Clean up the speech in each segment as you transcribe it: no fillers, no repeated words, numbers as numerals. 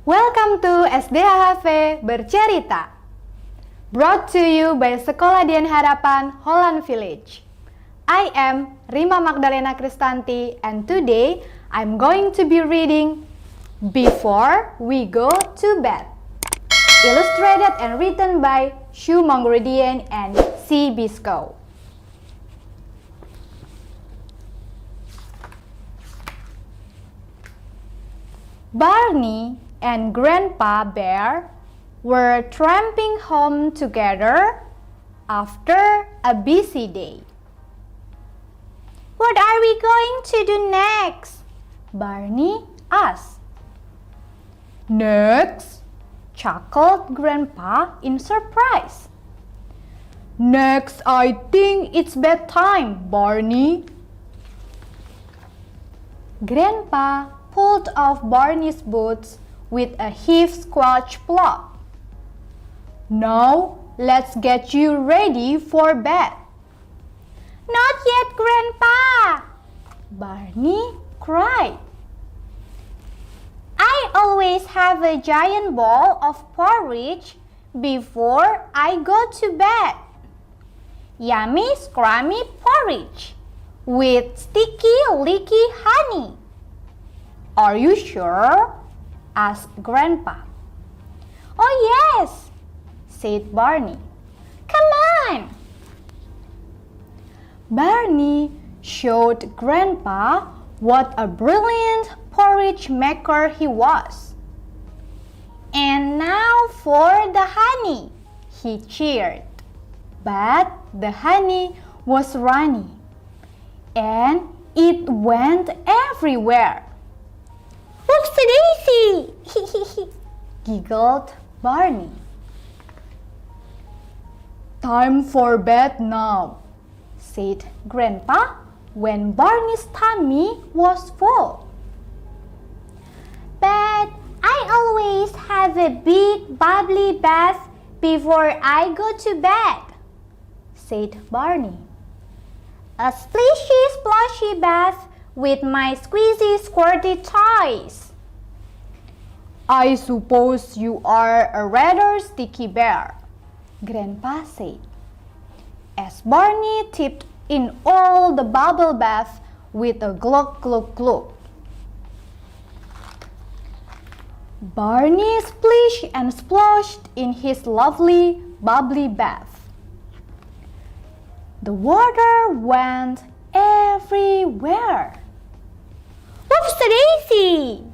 Welcome to SDH-HV Bercerita, brought to you by Sekolahdian Harapan Holland Village. I am Rima Magdalena Kristanti, and today I'm going to be reading Before We Go to Bed, illustrated and written by Mongredien and Biscoe. Barney and Grandpa Bear were tramping home together after a busy day. "What are we going to do next?" Barney asked. "Next?" chuckled Grandpa in surprise. "Next, I think it's bedtime, Barney." Grandpa pulled off Barney's boots with a heave-squelch plop. "Now, let's get you ready for bed." "Not yet, Grandpa!" Barney cried. "I always have a giant bowl of porridge before I go to bed. Yummy, scrummy porridge with sticky, licky honey." "Are you sure?" asked Grandpa. "Oh yes," said Barney. "Come on." Barney showed Grandpa what a brilliant porridge maker he was. "And now for the honey," he cheered. But the honey was runny, and it went everywhere. "Whoopsie-daisy!" giggled Barney. "Time for bed now," said Grandpa when Barney's tummy was full. "But I always have a big bubbly bath before I go to bed," said Barney. "A splishy splashy bath with my squeezy squirty toys." "I suppose you are a rather sticky bear," Grandpa said, as Barney tipped in all the bubble bath with a glug glug glug. Barney splished and splashed in his lovely bubbly bath. The water went everywhere. "Whoopsie-daisy!"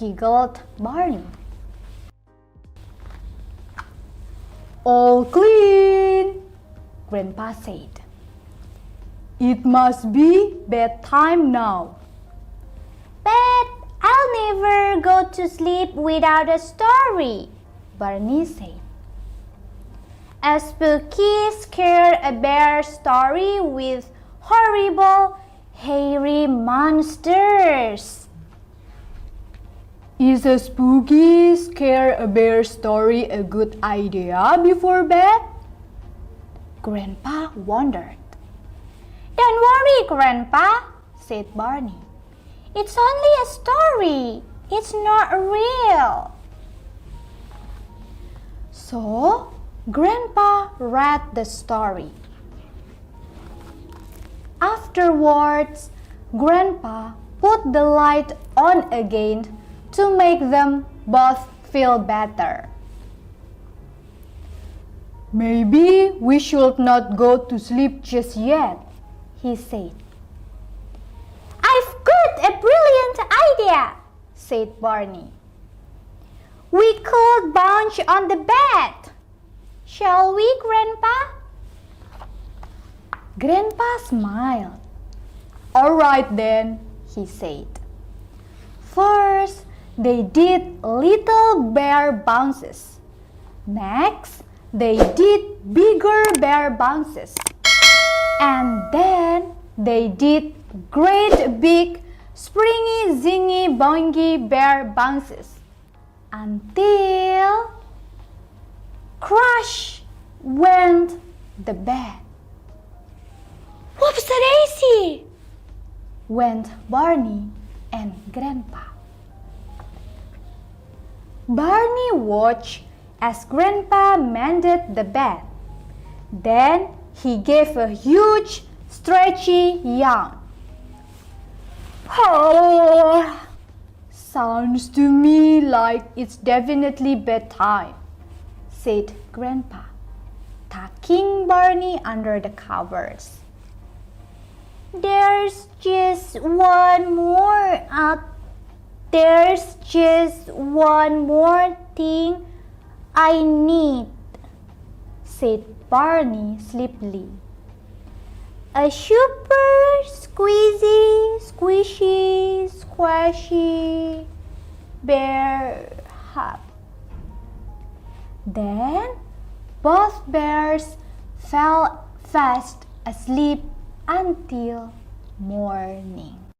giggled Barney. "All clean," Grandpa said. "It must be bedtime now." "But I'll never go to sleep without a story," Barney said. "A spooky, scare-a-bear story with horrible, hairy monsters." "Is a spooky, scare-a-bear story a good idea before bed?" Grandpa wondered. "Don't worry, Grandpa," said Barney. "It's only a story. It's not real." So, Grandpa read the story. Afterwards, Grandpa put the light on again to make them both feel better. "Maybe we should not go to sleep just yet," he said. "I've got a brilliant idea," said Barney. "We could bounce on the bed. Shall we, Grandpa?" Grandpa smiled. "All right then," he said. First, they did little bear bounces. Next, they did bigger bear bounces. And then they did great big springy zingy boingy bear bounces. Until crash went the bed. "Whoopsie-daisy!" went Barney and Grandpa. Barney watched as Grandpa mended the bed. Then he gave a huge, stretchy yawn. Oh, sounds to me like it's definitely bedtime, said Grandpa, tucking Barney under the covers. There's just one more thing I need, said Barney sleepily. A super squishy, squashy bear hug. Then both bears fell fast asleep until morning.